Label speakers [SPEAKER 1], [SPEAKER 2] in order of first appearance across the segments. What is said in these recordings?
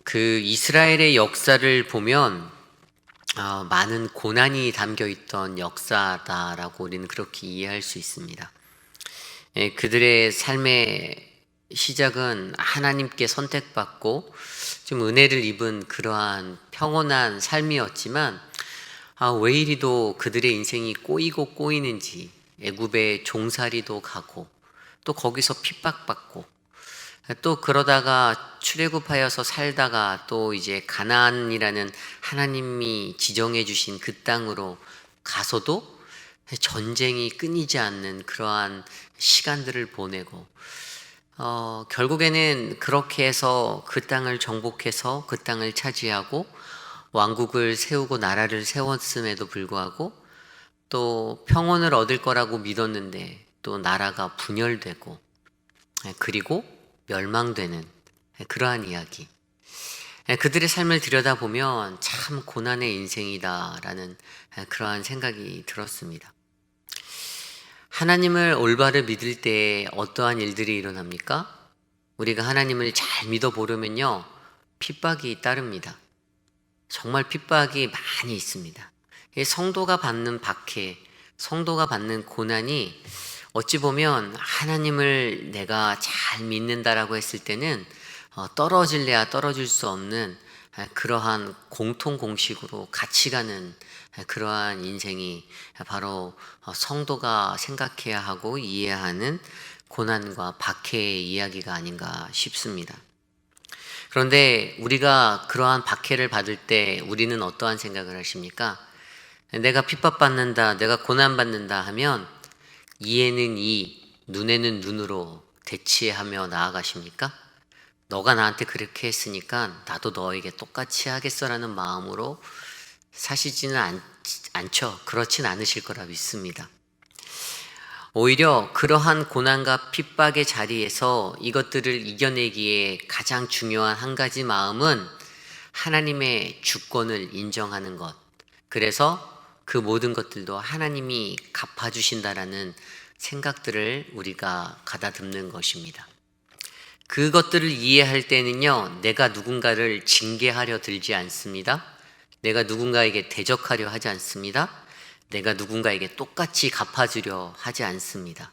[SPEAKER 1] 그 이스라엘의 역사를 보면 많은 고난이 담겨 있던 역사다라고 우리는 그렇게 이해할 수 있습니다. 그들의 삶의 시작은 하나님께 선택받고 좀 은혜를 입은 그러한 평온한 삶이었지만 왜 이리도 그들의 인생이 꼬이고 꼬이는지, 애굽의 종살이도 가고 또 거기서 핍박받고 또 그러다가 출애굽하여서 살다가 또 이제 가나안이라는 하나님이 지정해 주신 그 땅으로 가서도 전쟁이 끊이지 않는 그러한 시간들을 보내고 결국에는 그렇게 해서 그 땅을 정복해서 그 땅을 차지하고 왕국을 세우고 나라를 세웠음에도 불구하고 또 평온을 얻을 거라고 믿었는데 또 나라가 분열되고 그리고 멸망되는 그러한 이야기. 그들의 삶을 들여다보면 참 고난의 인생이다라는 그러한 생각이 들었습니다. 하나님을 올바로 믿을 때 어떠한 일들이 일어납니까? 우리가 하나님을 잘 믿어보려면요, 핍박이 따릅니다. 정말 핍박이 많이 있습니다. 성도가 받는 박해, 성도가 받는 고난이 어찌 보면 하나님을 내가 잘 믿는다라고 했을 때는 떨어질래야 떨어질 수 없는 그러한 공통 공식으로 같이 가는 그러한 인생이 바로 성도가 생각해야 하고 이해하는 고난과 박해의 이야기가 아닌가 싶습니다. 그런데 우리가 그러한 박해를 받을 때 우리는 어떠한 생각을 하십니까? 내가 핍박받는다, 내가 고난받는다 하면 이에는 이, 눈에는 눈으로 대치하며 나아가십니까? 너가 나한테 그렇게 했으니까 나도 너에게 똑같이 하겠어라는 마음으로 사시지는 않죠. 그렇진 않으실 거라 믿습니다. 오히려 그러한 고난과 핍박의 자리에서 이것들을 이겨내기에 가장 중요한 한 가지 마음은 하나님의 주권을 인정하는 것. 그래서 그 모든 것들도 하나님이 갚아주신다라는 생각들을 우리가 가다듬는 것입니다. 그것들을 이해할 때는요, 내가 누군가를 징계하려 들지 않습니다. 내가 누군가에게 대적하려 하지 않습니다. 내가 누군가에게 똑같이 갚아주려 하지 않습니다.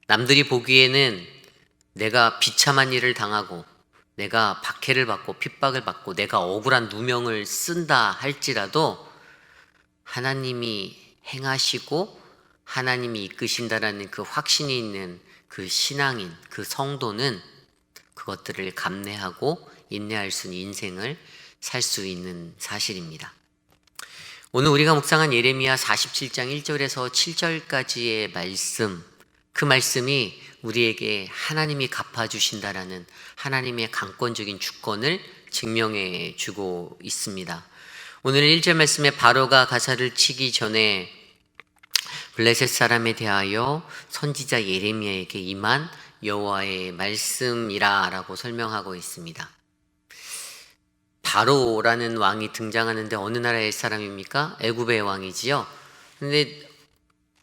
[SPEAKER 1] 남들이 보기에는 내가 비참한 일을 당하고 내가 박해를 받고 핍박을 받고 내가 억울한 누명을 쓴다 할지라도 하나님이 행하시고 하나님이 이끄신다라는 그 확신이 있는 그 신앙인, 그 성도는 그것들을 감내하고 인내할 수 있는 인생을 살 수 있는 사실입니다. 오늘 우리가 묵상한 예레미야 47장 1절에서 7절까지의 말씀, 그 말씀이 우리에게 하나님이 갚아주신다라는 하나님의 강권적인 주권을 증명해 주고 있습니다. 오늘 1절 말씀에 바로가 가사를 치기 전에 블레셋 사람에 대하여 선지자 예레미야에게 임한 여호와의 말씀이라 라고 설명하고 있습니다. 바로라는 왕이 등장하는데 어느 나라의 사람입니까? 애굽의 왕이지요. 근데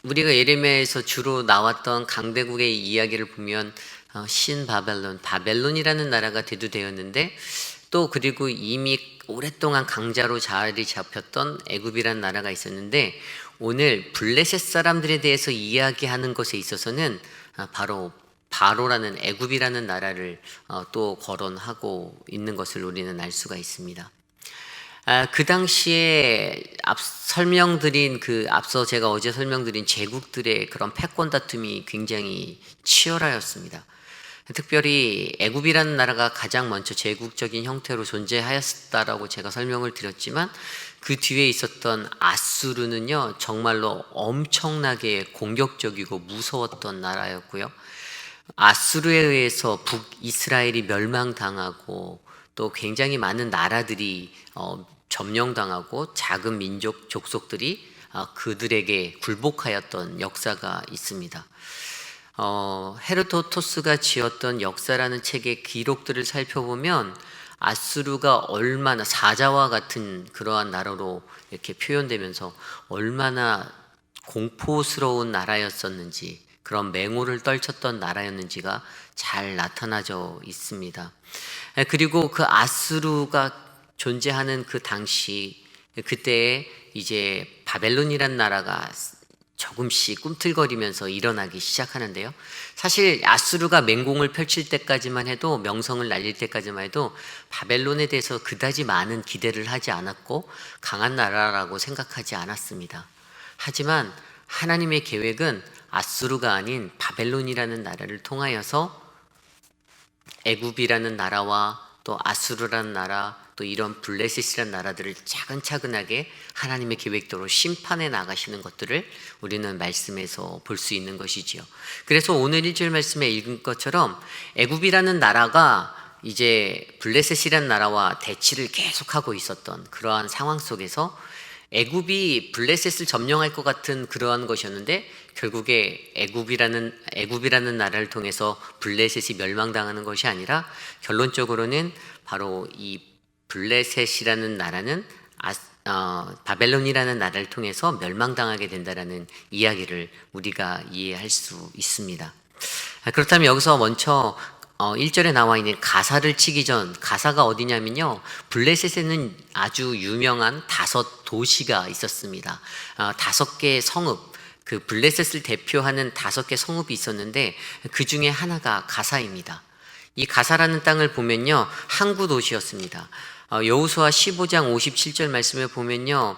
[SPEAKER 1] 우리가 예레미야에서 주로 나왔던 강대국의 이야기를 보면 신바벨론, 바벨론이라는 나라가 대두되었는데 또 그리고 이미 오랫동안 강자로 자리 잡혔던 애굽이라는 나라가 있었는데 오늘 블레셋 사람들에 대해서 이야기하는 것에 있어서는 바로 바로라는 애굽이라는 나라를 또 거론하고 있는 것을 우리는 알 수가 있습니다. 그 당시에 앞서 제가 어제 설명드린 제국들의 그런 패권 다툼이 굉장히 치열하였습니다. 특별히 애굽이라는 나라가 가장 먼저 제국적인 형태로 존재하였다라고 제가 설명을 드렸지만 그 뒤에 있었던 아수르는요 정말로 엄청나게 공격적이고 무서웠던 나라였고요. 아수르에 의해서 북이스라엘이 멸망당하고 또 굉장히 많은 나라들이 점령당하고 작은 민족 족속들이 그들에게 굴복하였던 역사가 있습니다. 헤르도토스가 지었던 역사라는 책의 기록들을 살펴보면 아수르가 얼마나 사자와 같은 그러한 나라로 이렇게 표현되면서 얼마나 공포스러운 나라였었는지 그런 맹호를 떨쳤던 나라였는지가 잘 나타나져 있습니다. 그리고 그 아수르가 존재하는 그 당시, 그때에 이제 바벨론이란 나라가 조금씩 꿈틀거리면서 일어나기 시작하는데요. 사실 아수르가 맹공을 펼칠 때까지만 해도, 명성을 날릴 때까지만 해도 바벨론에 대해서 그다지 많은 기대를 하지 않았고 강한 나라라고 생각하지 않았습니다. 하지만 하나님의 계획은 아수르가 아닌 바벨론이라는 나라를 통하여서 애굽이라는 나라와 또 아수르라는 나라, 또 이런 블레셋이라는 나라들을 차근차근하게 하나님의 계획대로 심판해 나가시는 것들을 우리는 말씀에서 볼 수 있는 것이지요. 그래서 오늘 1절 말씀에 읽은 것처럼 애굽이라는 나라가 이제 블레셋이라는 나라와 대치를 계속하고 있었던 그러한 상황 속에서 애굽이 블레셋을 점령할 것 같은 그러한 것이었는데, 결국에 애굽이라는 나라를 통해서 블레셋이 멸망당하는 것이 아니라 결론적으로는 바로 이 블레셋이라는 나라는 바벨론이라는 나라를 통해서 멸망당하게 된다라는 이야기를 우리가 이해할 수 있습니다. 그렇다면 여기서 먼저 1절에 나와 있는 가사를 치기 전, 가사가 어디냐면요, 블레셋에는 아주 유명한 5도시가 있었습니다. 5개의 성읍, 그 블레셋을 대표하는 5개 성읍이 있었는데 그 중에 하나가 가사입니다. 이 가사라는 땅을 보면요, 항구 도시였습니다. 여호수아 15장 57절 말씀에 보면요,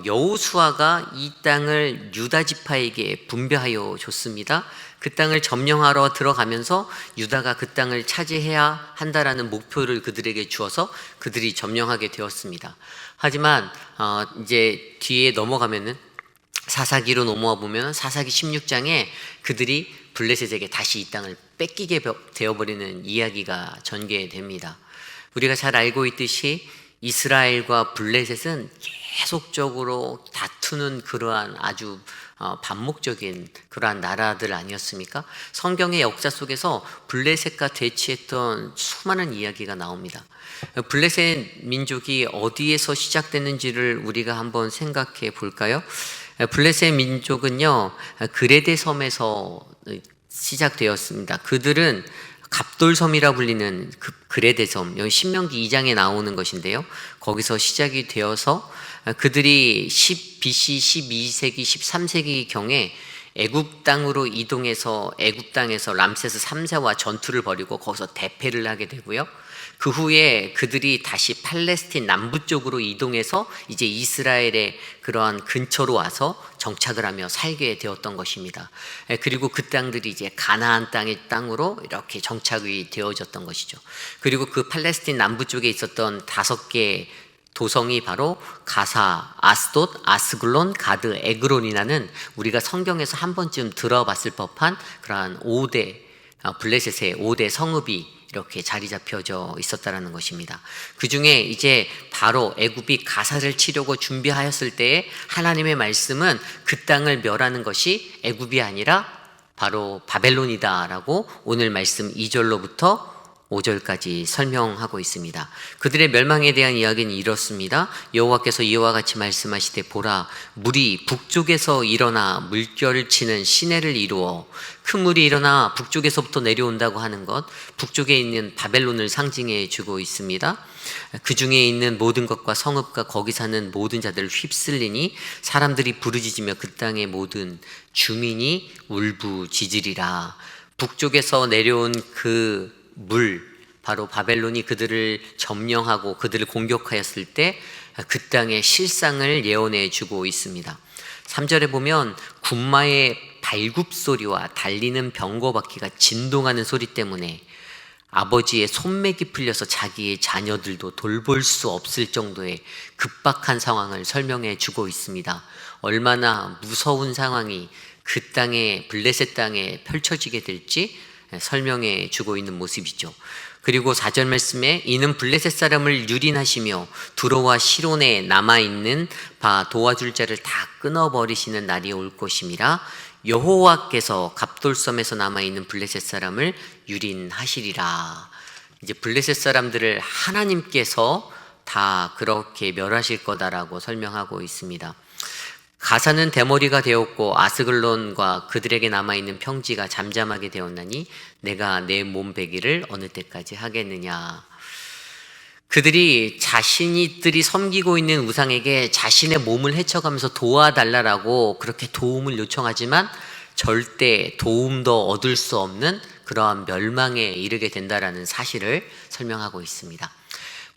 [SPEAKER 1] 여호수아가 이 땅을 유다 지파에게 분배하여 줬습니다. 그 땅을 점령하러 들어가면서 유다가 그 땅을 차지해야 한다라는 목표를 그들에게 주어서 그들이 점령하게 되었습니다. 하지만 이제 뒤에 넘어가면은 사사기로 넘어와 보면 사사기 16장에 그들이 블레셋에게 다시 이 땅을 뺏기게 되어버리는 이야기가 전개됩니다. 우리가 잘 알고 있듯이 이스라엘과 블레셋은 계속적으로 다투는 그러한 아주 반목적인 그러한 나라들 아니었습니까? 성경의 역사 속에서 블레셋과 대치했던 수많은 이야기가 나옵니다. 블레셋 민족이 어디에서 시작됐는지를 우리가 한번 생각해 볼까요? 블레셋 민족은요, 그레데 섬에서 시작되었습니다. 그들은 갑돌섬이라 불리는 그 그레데섬, 여기 신명기 2장에 나오는 것인데요, 거기서 시작이 되어서 그들이 BC 12세기 13세기 경에 애굽 땅으로 이동해서 애굽 땅에서 람세스 3세와 전투를 벌이고 거기서 대패를 하게 되고요, 그 후에 그들이 다시 팔레스틴 남부 쪽으로 이동해서 이제 이스라엘의 그러한 근처로 와서 정착을 하며 살게 되었던 것입니다. 그리고 그 땅들이 이제 가나안 땅의 땅으로 이렇게 정착이 되어졌던 것이죠. 그리고 그 팔레스틴 남부 쪽에 있었던 5개 도성이 바로 가사, 아스돗, 아스글론, 가드, 에그론이라는 우리가 성경에서 한 번쯤 들어봤을 법한 그러한 블레셋의 5대 성읍이 이렇게 자리 잡혀져 있었다라는 것입니다. 그 중에 이제 바로 애굽이 가사를 치려고 준비하였을 때에 하나님의 말씀은 그 땅을 멸하는 것이 애굽이 아니라 바로 바벨론이다라고 오늘 말씀 2절로부터 5절까지 설명하고 있습니다. 그들의 멸망에 대한 이야기는 이렇습니다. 여호와께서 이와 같이 말씀하시되, 보라, 물이 북쪽에서 일어나 물결을 치는 시내를 이루어, 큰 물이 일어나 북쪽에서부터 내려온다고 하는 것, 북쪽에 있는 바벨론을 상징해 주고 있습니다. 그 중에 있는 모든 것과 성읍과 거기 사는 모든 자들을 휩쓸리니 사람들이 부르짖으며 그 땅의 모든 주민이 울부짖으리라. 북쪽에서 내려온 그 물, 바로 바벨론이 그들을 점령하고 그들을 공격하였을 때 그 땅의 실상을 예언해 주고 있습니다. 3절에 보면 군마의 발굽소리와 달리는 병거바퀴가 진동하는 소리 때문에 아버지의 손맥이 풀려서 자기의 자녀들도 돌볼 수 없을 정도의 급박한 상황을 설명해 주고 있습니다. 얼마나 무서운 상황이 그 땅에, 블레셋 땅에 펼쳐지게 될지 설명해 주고 있는 모습이죠. 그리고 4절 말씀에 이는 블레셋 사람을 유린하시며 두로와 시론에 남아있는 바 도와줄 자를 다 끊어버리시는 날이 올 것임이라. 여호와께서 갑돌섬에서 남아있는 블레셋 사람을 유린하시리라. 이제 블레셋 사람들을 하나님께서 다 그렇게 멸하실 거다라고 설명하고 있습니다. 가사는 대머리가 되었고 아스글론과 그들에게 남아있는 평지가 잠잠하게 되었나니 내가 내 몸베기를 어느 때까지 하겠느냐. 그들이 자신들이 섬기고 있는 우상에게 자신의 몸을 헤쳐가면서 도와달라고 그렇게 도움을 요청하지만 절대 도움도 얻을 수 없는 그러한 멸망에 이르게 된다라는 사실을 설명하고 있습니다.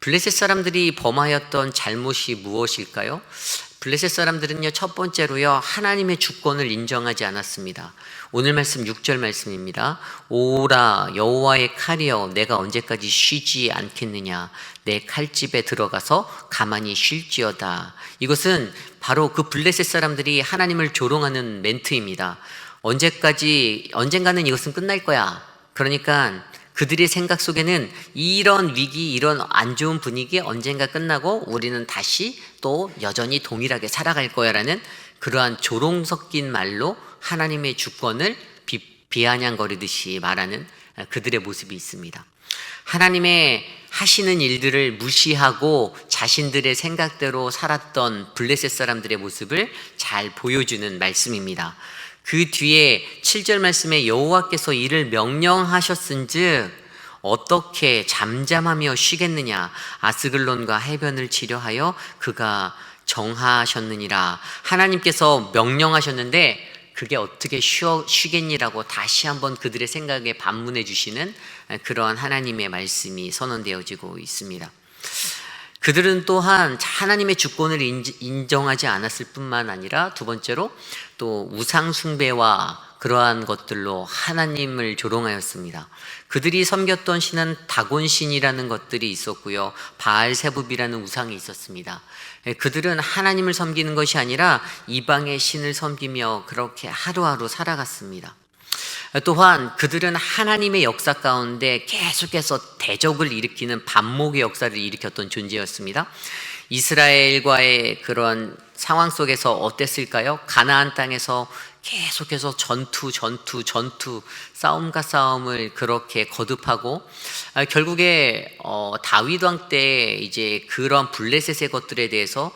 [SPEAKER 1] 블레셋 사람들이 범하였던 잘못이 무엇일까요? 블레셋 사람들은요, 첫 번째로요, 하나님의 주권을 인정하지 않았습니다. 오늘 말씀 6절 말씀입니다. 오라 여호와의 칼이여, 내가 언제까지 쉬지 않겠느냐. 내 칼집에 들어가서 가만히 쉴지어다. 이것은 바로 그 블레셋 사람들이 하나님을 조롱하는 멘트입니다. 언젠가는 이것은 끝날 거야. 그러니까 그들의 생각 속에는 이런 위기, 이런 안 좋은 분위기 언젠가 끝나고 우리는 다시 또 여전히 동일하게 살아갈 거야 라는 그러한 조롱 섞인 말로 하나님의 주권을 비아냥거리듯이 말하는 그들의 모습이 있습니다. 하나님의 하시는 일들을 무시하고 자신들의 생각대로 살았던 블레셋 사람들의 모습을 잘 보여주는 말씀입니다. 그 뒤에 7절 말씀에 여호와께서 이를 명령하셨은즉 어떻게 잠잠하며 쉬겠느냐. 아스글론과 해변을 치려하여 그가 정하셨느니라. 하나님께서 명령하셨는데 그게 어떻게 쉬겠니라고 다시 한번 그들의 생각에 반문해 주시는 그러한 하나님의 말씀이 선언되어지고 있습니다. 그들은 또한 하나님의 주권을 인정하지 않았을 뿐만 아니라 두 번째로 또 우상 숭배와 그러한 것들로 하나님을 조롱하였습니다. 그들이 섬겼던 신은 다곤신이라는 것들이 있었고요, 바알세붑이라는 우상이 있었습니다. 그들은 하나님을 섬기는 것이 아니라 이방의 신을 섬기며 그렇게 하루하루 살아갔습니다. 또한 그들은 하나님의 역사 가운데 계속해서 대적을 일으키는 반목의 역사를 일으켰던 존재였습니다. 이스라엘과의 그런 상황 속에서 어땠을까요? 가나안 땅에서 계속해서 전투, 싸움과 싸움을 그렇게 거듭하고 결국에 다윗 왕 때 이제 그런 블레셋의 것들에 대해서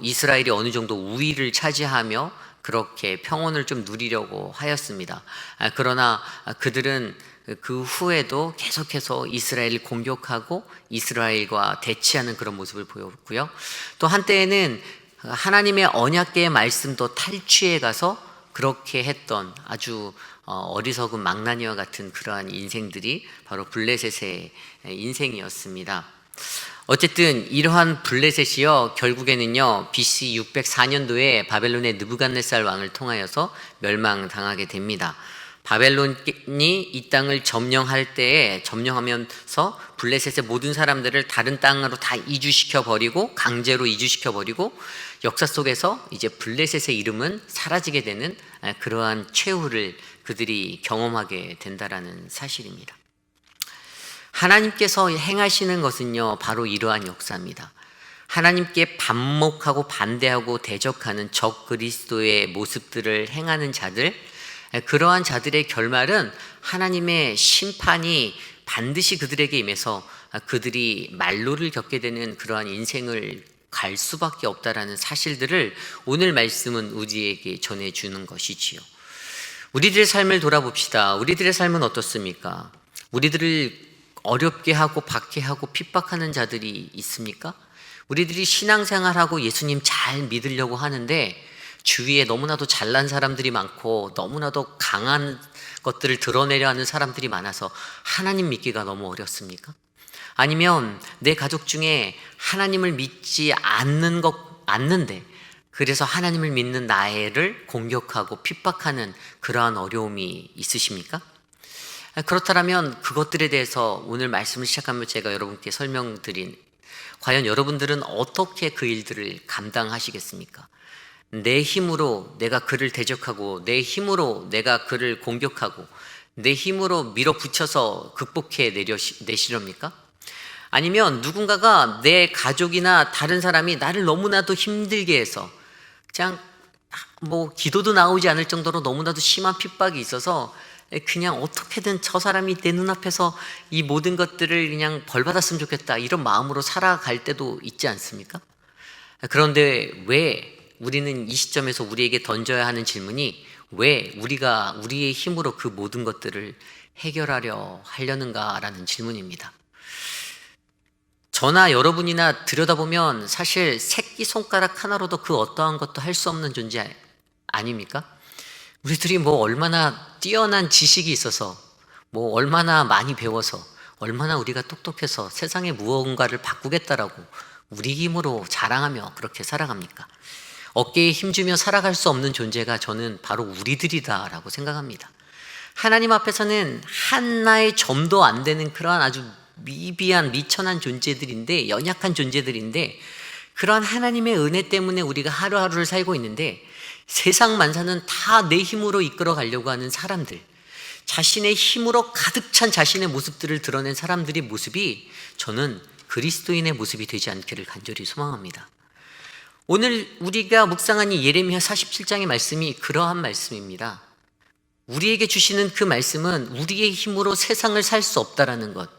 [SPEAKER 1] 이스라엘이 어느 정도 우위를 차지하며 그렇게 평온을 좀 누리려고 하였습니다. 그러나 그들은 그 후에도 계속해서 이스라엘을 공격하고 이스라엘과 대치하는 그런 모습을 보였고요. 또 한때에는 하나님의 언약궤의 말씀도 탈취해 가서 그렇게 했던 아주 어리석은 망나니와 같은 그러한 인생들이 바로 블레셋의 인생이었습니다. 어쨌든 이러한 블레셋이요, 결국에는요 BC 604년도에 바벨론의 느부갓네살 왕을 통하여서 멸망당하게 됩니다. 바벨론이 이 땅을 점령하면서 블레셋의 모든 사람들을 다른 땅으로 다 이주시켜버리고 강제로 이주시켜버리고 역사 속에서 이제 블레셋의 이름은 사라지게 되는 그러한 최후를 그들이 경험하게 된다라는 사실입니다. 하나님께서 행하시는 것은요 바로 이러한 역사입니다. 하나님께 반목하고 반대하고 대적하는 적 그리스도의 모습들을 행하는 자들, 그러한 자들의 결말은 하나님의 심판이 반드시 그들에게 임해서 그들이 말로를 겪게 되는 그러한 인생을 갈 수밖에 없다라는 사실들을 오늘 말씀은 우리에게 전해주는 것이지요. 우리들의 삶을 돌아봅시다. 우리들의 삶은 어떻습니까? 우리들을 어렵게 하고 박해하고 핍박하는 자들이 있습니까? 우리들이 신앙생활하고 예수님 잘 믿으려고 하는데 주위에 너무나도 잘난 사람들이 많고 너무나도 강한 것들을 드러내려 하는 사람들이 많아서 하나님 믿기가 너무 어렵습니까? 아니면 내 가족 중에 하나님을 믿지 않는데 그래서 하나님을 믿는 나를 공격하고 핍박하는 그러한 어려움이 있으십니까? 그렇다면 그것들에 대해서 오늘 말씀을 시작하며 제가 여러분께 설명드린, 과연 여러분들은 어떻게 그 일들을 감당하시겠습니까? 내 힘으로 내가 그를 대적하고 내 힘으로 내가 그를 공격하고 내 힘으로 밀어붙여서 극복해 내시렵니까? 아니면 누군가가 내 가족이나 다른 사람이 나를 너무나도 힘들게 해서 그냥 기도도 나오지 않을 정도로 너무나도 심한 핍박이 있어서 그냥 어떻게든 저 사람이 내 눈앞에서 이 모든 것들을 그냥 벌받았으면 좋겠다 이런 마음으로 살아갈 때도 있지 않습니까? 그런데 왜 우리는 이 시점에서 우리에게 던져야 하는 질문이 왜 우리가 우리의 힘으로 그 모든 것들을 해결하려 하려는가라는 질문입니다. 저나 여러분이나 들여다보면 사실 새끼손가락 하나로도 그 어떠한 것도 할 수 없는 존재 아닙니까? 우리들이 뭐 얼마나 뛰어난 지식이 있어서, 뭐 얼마나 많이 배워서, 얼마나 우리가 똑똑해서 세상의 무언가를 바꾸겠다라고 우리 힘으로 자랑하며 그렇게 살아갑니까? 어깨에 힘주며 살아갈 수 없는 존재가 저는 바로 우리들이다라고 생각합니다. 하나님 앞에서는 하나의 점도 안 되는 그러한 아주 미비한 미천한 존재들인데, 연약한 존재들인데, 그러한 하나님의 은혜 때문에 우리가 하루하루를 살고 있는데, 세상 만사는 다 내 힘으로 이끌어 가려고 하는 사람들, 자신의 힘으로 가득 찬 자신의 모습들을 드러낸 사람들의 모습이 저는 그리스도인의 모습이 되지 않기를 간절히 소망합니다. 오늘 우리가 묵상한 이 예레미야 47장의 말씀이 그러한 말씀입니다. 우리에게 주시는 그 말씀은 우리의 힘으로 세상을 살 수 없다라는 것,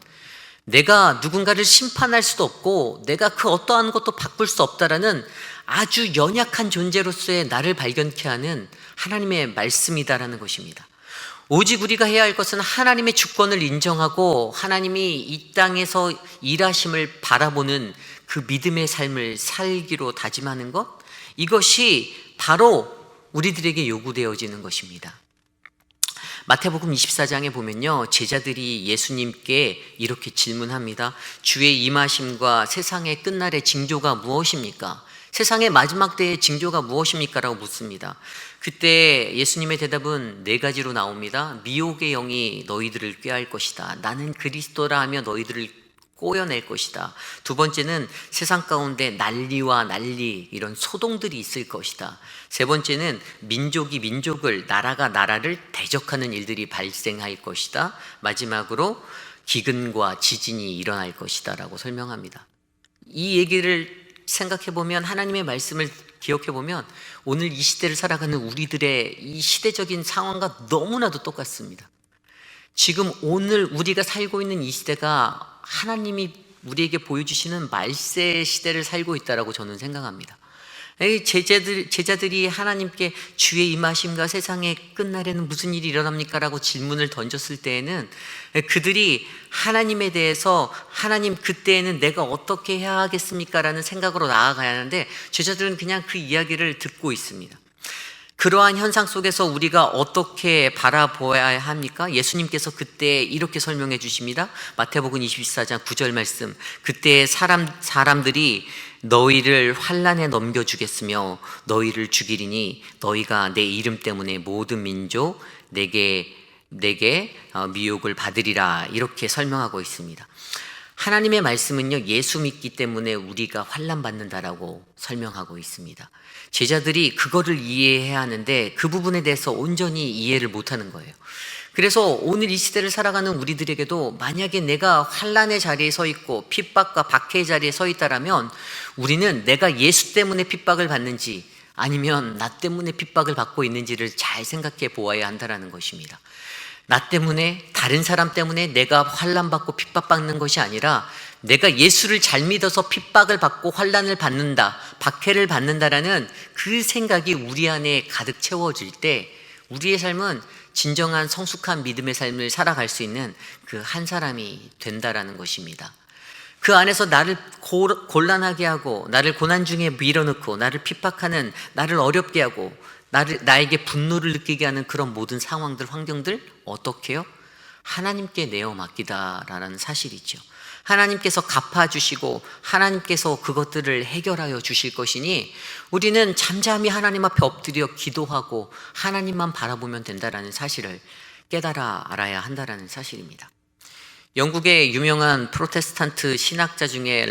[SPEAKER 1] 내가 누군가를 심판할 수도 없고 내가 그 어떠한 것도 바꿀 수 없다라는 아주 연약한 존재로서의 나를 발견케 하는 하나님의 말씀이다라는 것입니다. 오직 우리가 해야 할 것은 하나님의 주권을 인정하고 하나님이 이 땅에서 일하심을 바라보는 그 믿음의 삶을 살기로 다짐하는 것, 이것이 바로 우리들에게 요구되어지는 것입니다. 마태복음 24장에 보면요, 제자들이 예수님께 이렇게 질문합니다. 주의 임하심과 세상의 끝날의 징조가 무엇입니까? 세상의 마지막 때의 징조가 무엇입니까? 라고 묻습니다. 그때 예수님의 대답은 네 가지로 나옵니다. 미혹의 영이 너희들을 꾀할 것이다. 나는 그리스도라 하며 너희들을 꼬여낼 것이다. 두 번째는 세상 가운데 난리와 난리, 이런 소동들이 있을 것이다. 세 번째는 민족이 민족을, 나라가 나라를 대적하는 일들이 발생할 것이다. 마지막으로 기근과 지진이 일어날 것이다 라고 설명합니다. 이 얘기를 생각해보면, 하나님의 말씀을 기억해보면 오늘 이 시대를 살아가는 우리들의 이 시대적인 상황과 너무나도 똑같습니다. 지금 오늘 우리가 살고 있는 이 시대가 하나님이 우리에게 보여주시는 말세 시대를 살고 있다라고 저는 생각합니다. 제자들이 하나님께 주의 임하심과 세상의 끝날에는 무슨 일이 일어납니까? 라고 질문을 던졌을 때에는 그들이 하나님에 대해서, 하나님 그때에는 내가 어떻게 해야 하겠습니까? 라는 생각으로 나아가야 하는데, 제자들은 그냥 그 이야기를 듣고 있습니다. 그러한 현상 속에서 우리가 어떻게 바라보아야 합니까? 예수님께서 그때 이렇게 설명해 주십니다. 마태복음 24장 9절 말씀. 그때 사람들이 너희를 환난에 넘겨주겠으며 너희를 죽이리니 너희가 내 이름 때문에 모든 민족 내게 미혹을 받으리라, 이렇게 설명하고 있습니다. 하나님의 말씀은요, 예수 믿기 때문에 우리가 환난 받는다라고 설명하고 있습니다. 제자들이 그거를 이해해야 하는데 그 부분에 대해서 온전히 이해를 못하는 거예요. 그래서 오늘 이 시대를 살아가는 우리들에게도 만약에 내가 환난의 자리에 서 있고 핍박과 박해의 자리에 서 있다라면, 우리는 내가 예수 때문에 핍박을 받는지 아니면 나 때문에 핍박을 받고 있는지를 잘 생각해 보아야 한다는 것입니다. 나 때문에, 다른 사람 때문에 내가 환난받고 핍박받는 것이 아니라 내가 예수를 잘 믿어서 핍박을 받고 환난을 받는다, 박해를 받는다라는 그 생각이 우리 안에 가득 채워질 때 우리의 삶은 진정한 성숙한 믿음의 삶을 살아갈 수 있는 그 한 사람이 된다라는 것입니다. 그 안에서 나를 곤란하게 하고 나를 고난 중에 밀어넣고 나를 핍박하는, 나를 어렵게 하고 나에게 분노를 느끼게 하는 그런 모든 상황들, 환경들 어떻게 해요? 하나님께 내어 맡기다라는 사실이죠. 하나님께서 갚아주시고 하나님께서 그것들을 해결하여 주실 것이니 우리는 잠잠히 하나님 앞에 엎드려 기도하고 하나님만 바라보면 된다라는 사실을 깨달아 알아야 한다라는 사실입니다. 영국의 유명한 프로테스탄트 신학자 중에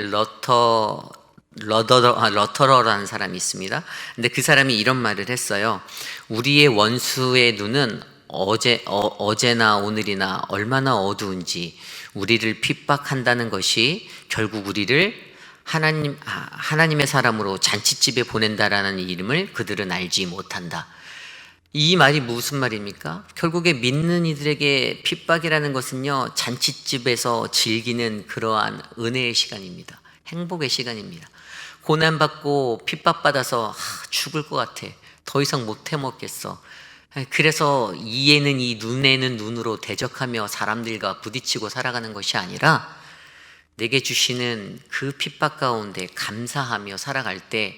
[SPEAKER 1] 러터러라는 사람이 있습니다. 근데 그 사람이 이런 말을 했어요. 우리의 원수의 눈은 어제나 오늘이나 얼마나 어두운지, 우리를 핍박한다는 것이 결국 우리를 하나님의 사람으로 잔치집에 보낸다라는 이름을 그들은 알지 못한다. 이 말이 무슨 말입니까? 결국에 믿는 이들에게 핍박이라는 것은요, 잔치집에서 즐기는 그러한 은혜의 시간입니다. 행복의 시간입니다. 고난받고 핍박받아서 죽을 것 같아. 더 이상 못 해먹겠어. 그래서 이에는 이, 눈에는 눈으로 대적하며 사람들과 부딪히고 살아가는 것이 아니라 내게 주시는 그 핍박 가운데 감사하며 살아갈 때,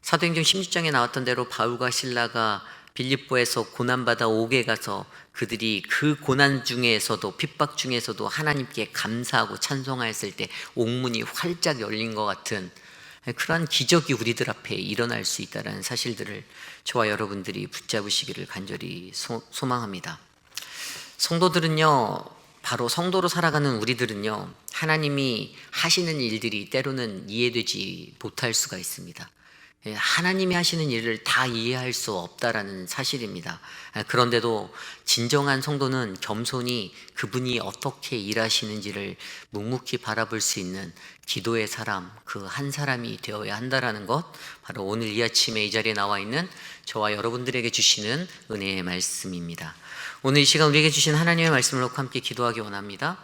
[SPEAKER 1] 사도행전 16장에 나왔던 대로 바울과 실라가 빌립보에서 고난받아 옥에 가서 그들이 그 고난 중에서도, 핍박 중에서도 하나님께 감사하고 찬송하였을 때 옥문이 활짝 열린 것 같은 그러한 기적이 우리들 앞에 일어날 수 있다는 사실들을 저와 여러분들이 붙잡으시기를 간절히 소망합니다. 성도들은요, 바로 성도로 살아가는 우리들은요, 하나님이 하시는 일들이 때로는 이해되지 못할 수가 있습니다. 하나님이 하시는 일을 다 이해할 수 없다라는 사실입니다. 그런데도 진정한 성도는 겸손히 그분이 어떻게 일하시는지를 묵묵히 바라볼 수 있는 기도의 사람, 그 한 사람이 되어야 한다라는 것, 바로 오늘 이 아침에 이 자리에 나와 있는 저와 여러분들에게 주시는 은혜의 말씀입니다. 오늘 이 시간 우리에게 주신 하나님의 말씀을 놓고 함께 기도하기 원합니다.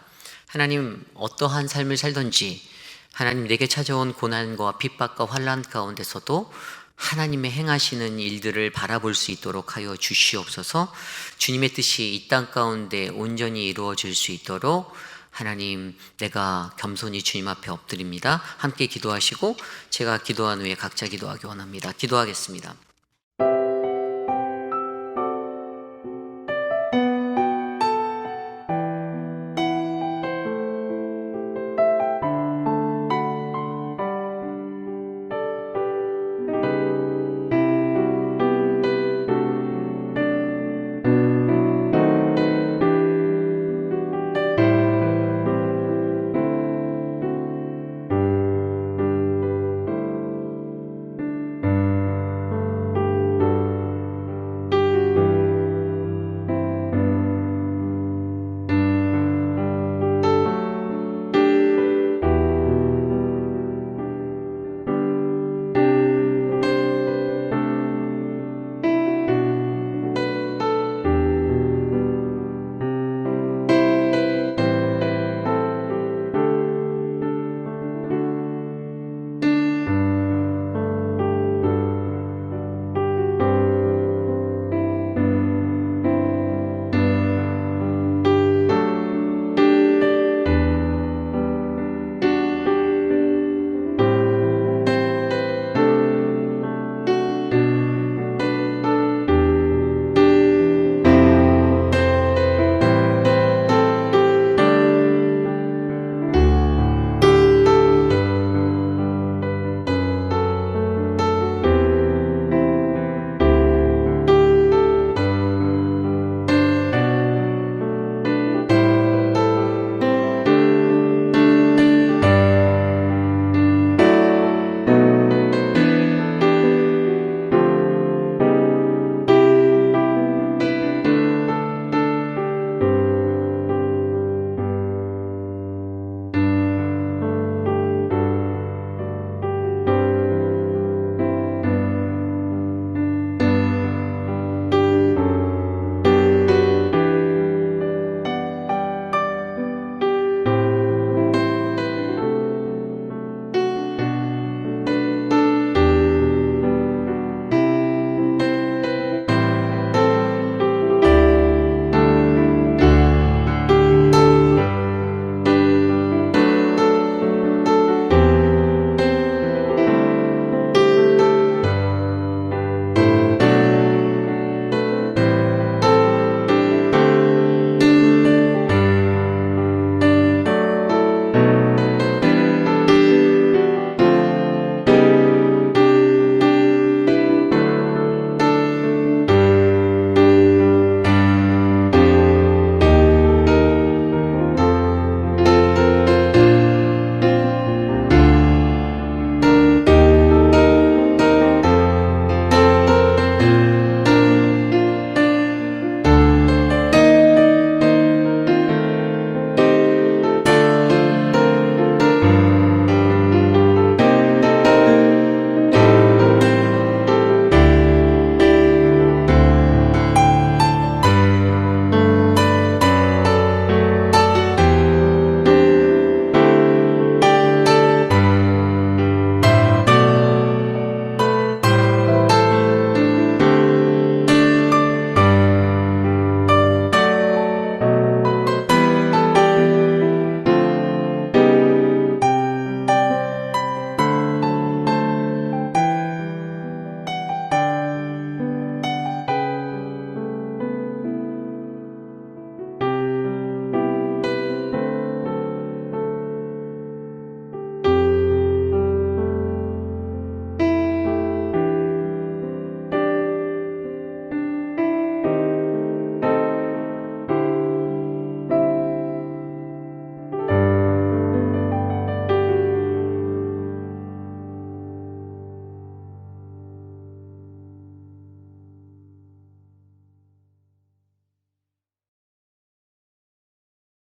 [SPEAKER 1] 하나님, 어떠한 삶을 살던지 하나님, 내게 찾아온 고난과 핍박과 환난 가운데서도 하나님의 행하시는 일들을 바라볼 수 있도록 하여 주시옵소서. 주님의 뜻이 이 땅 가운데 온전히 이루어질 수 있도록 하나님, 내가 겸손히 주님 앞에 엎드립니다. 함께 기도하시고 제가 기도한 후에 각자 기도하기 원합니다. 기도하겠습니다.